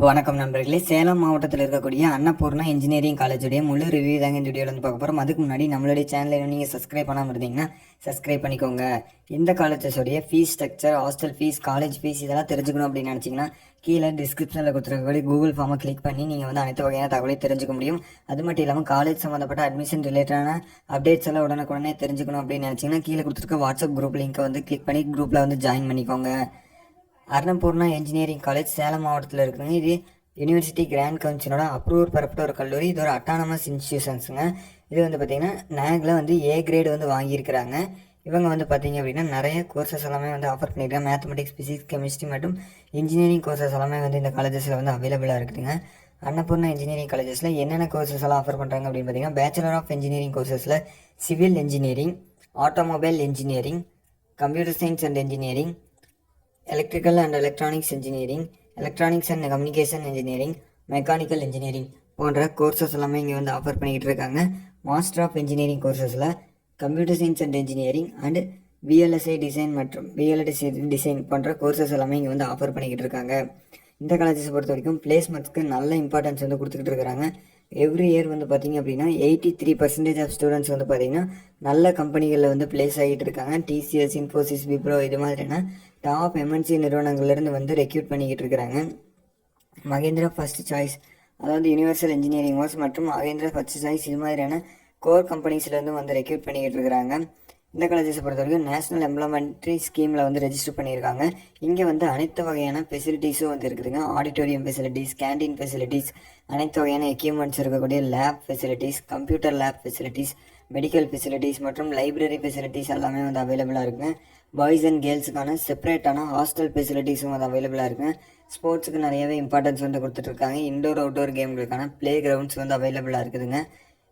வணக்கம் நண்பர்களே, சேலம் மாவட்டத்தில் இருக்கக்கூடிய அன்னபூர்ணா இன்ஜினியரிங் காலேஜுடைய முழு ரிவ்யூ தாங்க இந்த வீடியோவில் வந்து பார்க்க போகிறோம். அதுக்கு முன்னாடி நம்மளுடைய சேனலை நீங்கள் சப்ஸ்கிரைப் பண்ணாமல் இருந்தீங்கன்னா சப்ஸ்கிரைப் பண்ணிக்கோங்க. இந்த காலேஜஸோடைய fees structure, hostel fees, college fees இதெல்லாம் தெரிஞ்சுக்கணும் அப்படின்னு நினச்சிங்கன்னா கீழே டிஸ்கிரிப்ஷனில் கொடுத்துருக்கக்கூடிய கூகுள் ஃபார்மை கிளிக் பண்ணி நீங்கள் வந்து அனைத்து வகையான தகவலையும் தெரிஞ்சுக்க முடியும். அது மட்டும் இல்லாமல் காலேஜ் சம்மந்தப்பட்ட அட்மிஷன் ரிலேட்டடான அப்டேட்ஸ் எல்லாம் உடனுக்குடனே தெரிஞ்சுக்கணும் அப்படின்னு நினச்சிங்கன்னா கீழே கொடுத்துருக்க வாட்ஸ்அப் குரூப் லிங்க்கை வந்து கிளிக் பண்ணி குரூப்பில் வந்து ஜாயின் பண்ணிக்கோங்க. அன்னபூர்ணா இன்ஜினியரிங் காலேஜ் சேலம் மாவட்டத்தில் இருக்குதுங்க. இது யூனிவர்சிட்டி கிராண்ட் கவுன்சிலோட அப்ரூவல் பெறப்பட்ட ஒரு கல்லூரி. இது ஒரு அட்டானமஸ் இன்ஸ்டியூஷன்ஸுங்க. இது வந்து பார்த்திங்கன்னா நேகில் வந்து ஏ கிரேடு வந்து வாங்கியிருக்கிறாங்க. இவங்க வந்து பார்த்திங்க அப்படின்னா நிறைய கோர்சஸ் எல்லாமே வந்து ஆஃபர் பண்ணியிருக்காங்க. மேத்தமெட்டிக்ஸ், ஃபிசிக்ஸ், கெமிஸ்ட்ரி மற்றும் இன்ஜினியரிங் கோர்சஸ் எல்லாமே வந்து இந்த காலேஜஸில் வந்து அவைலபிளாக இருக்குதுங்க. அன்னபூர்ணா இன்ஜினியரிங் காலேஜஸில் என்னென்ன கோர்சஸ் எல்லாம் ஆஃபர் பண்ணுறாங்க அப்படின்னு பார்த்தீங்கன்னா பேச்சுலர் ஆஃப் இன்ஜினியரிங் கோர்சஸில் civil engineering, automobile engineering, computer science and engineering, electrical and electronics engineering, electronics and communication engineering, mechanical engineering போன்ற கோர்சஸ் எல்லாமே இங்கே வந்து ஆஃபர் பண்ணிக்கிட்டு இருக்காங்க. மாஸ்டர் ஆஃப் இன்ஜினியரிங் கோர்சஸில் computer science and engineering and VLSI design மற்றும் VLSI design போன்ற courses எல்லாமே இங்கே வந்து ஆஃபர் பண்ணிக்கிட்டு இருக்காங்க. இந்த காலேஜஸை பொறுத்த வரைக்கும் பிளேஸ்மெண்ட்ஸ்க்கு நல்ல இம்பார்ட்டன்ஸ் வந்து கொடுத்துக்கிட்டு இருக்கிறாங்க. எவ்ரி இயர் வந்து பார்த்திங்க அப்படின்னா 83% ஆஃப் ஸ்டூடெண்ட்ஸ் வந்து பார்த்திங்கன்னா நல்ல கம்பெனிகளில் வந்து பிளேஸ் ஆகிட்டு இருக்காங்க. டிசிஎஸ், இன்ஃபோசிஸ், விப்ரோ இது மாதிரியான டாப் எம்என்சி நிறுவனங்கள்லேருந்து வந்து ரெக்ரூட் பண்ணிக்கிட்டு இருக்கிறாங்க. மகேந்திரா ஃபர்ஸ்ட் சாய்ஸ், அதாவது யூனிவர்சல் இன்ஜினியரிங் ஒர்க்ஸ் மற்றும் மகேந்திரா ஃபர்ஸ்ட் சாய்ஸ் இது மாதிரியான கோர் கம்பெனிஸ்லேருந்து வந்து ரெக்ரூட் பண்ணிக்கிட்டு இருக்கிறாங்க. இந்த காலேஜஸை பொறுத்த வரைக்கும் நேஷனல் எம்ப்ளாய்மெண்ட்ரி ஸ்கீமில் வந்து ரெஜிஸ்டர் பண்ணியிருக்காங்க. இங்கே வந்து அனைத்து வகையான ஃபெசிலிட்டிஸும் வந்து இருக்குதுங்க. ஆடிட்டோரியம் ஃபெசிலிட்டிஸ், கேண்டீன் ஃபெசிலிட்டிஸ், அனைத்து வகையான எக்யூப்மெண்ட்ஸ் இருக்கக்கூடிய lab facilities, computer lab facilities, medical facilities மற்றும் லைப்ரரி ஃபெசிலிட்டிஸ் எல்லாமே வந்து அவைலபிளாக இருக்குங்க. பாய்ஸ் அண்ட் கேர்ள்ஸுக்கான செப்பரேட்டான ஹாஸ்டல் ஃபெசிலிட்டிஸும் வந்து அவைலபிளாக இருக்குங்க. ஸ்போர்ட்ஸுக்கு நிறையவே இம்பார்ட்டன்ஸ் வந்து கொடுத்துட்ருக்காங்க. இன்டோர் அவுட்டோர் கேம்களுக்கான ப்ளே கிரவுண்ட்ஸ் வந்து அவைலபிளாக இருக்குதுங்க.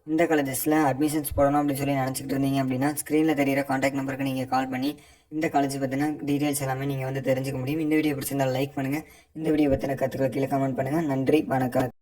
இந்த காலேஜஸில் அட்மிஷன்ஸ் போடணும் அப்படின்னு சொல்லி நினச்சிக்கிட்டு இருந்தீங்க அப்படின்னா ஸ்க்ரீனில் தெரியிற காண்டாக்ட் நம்பருக்கு நீங்கள் கால் பண்ணி இந்த காலேஜ் பற்றின டீட்டெயில்ஸ் எல்லாமே நீங்கள் வந்து தெரிஞ்சுக்க முடியும். இந்த வீடியோ பிடிச்சிருந்தால் லைக் பண்ணுங்கள். இந்த வீடியோ பற்றின கருத்துக்களை கீழே கமெண்ட் பண்ணுங்கள். நன்றி, வணக்கம்.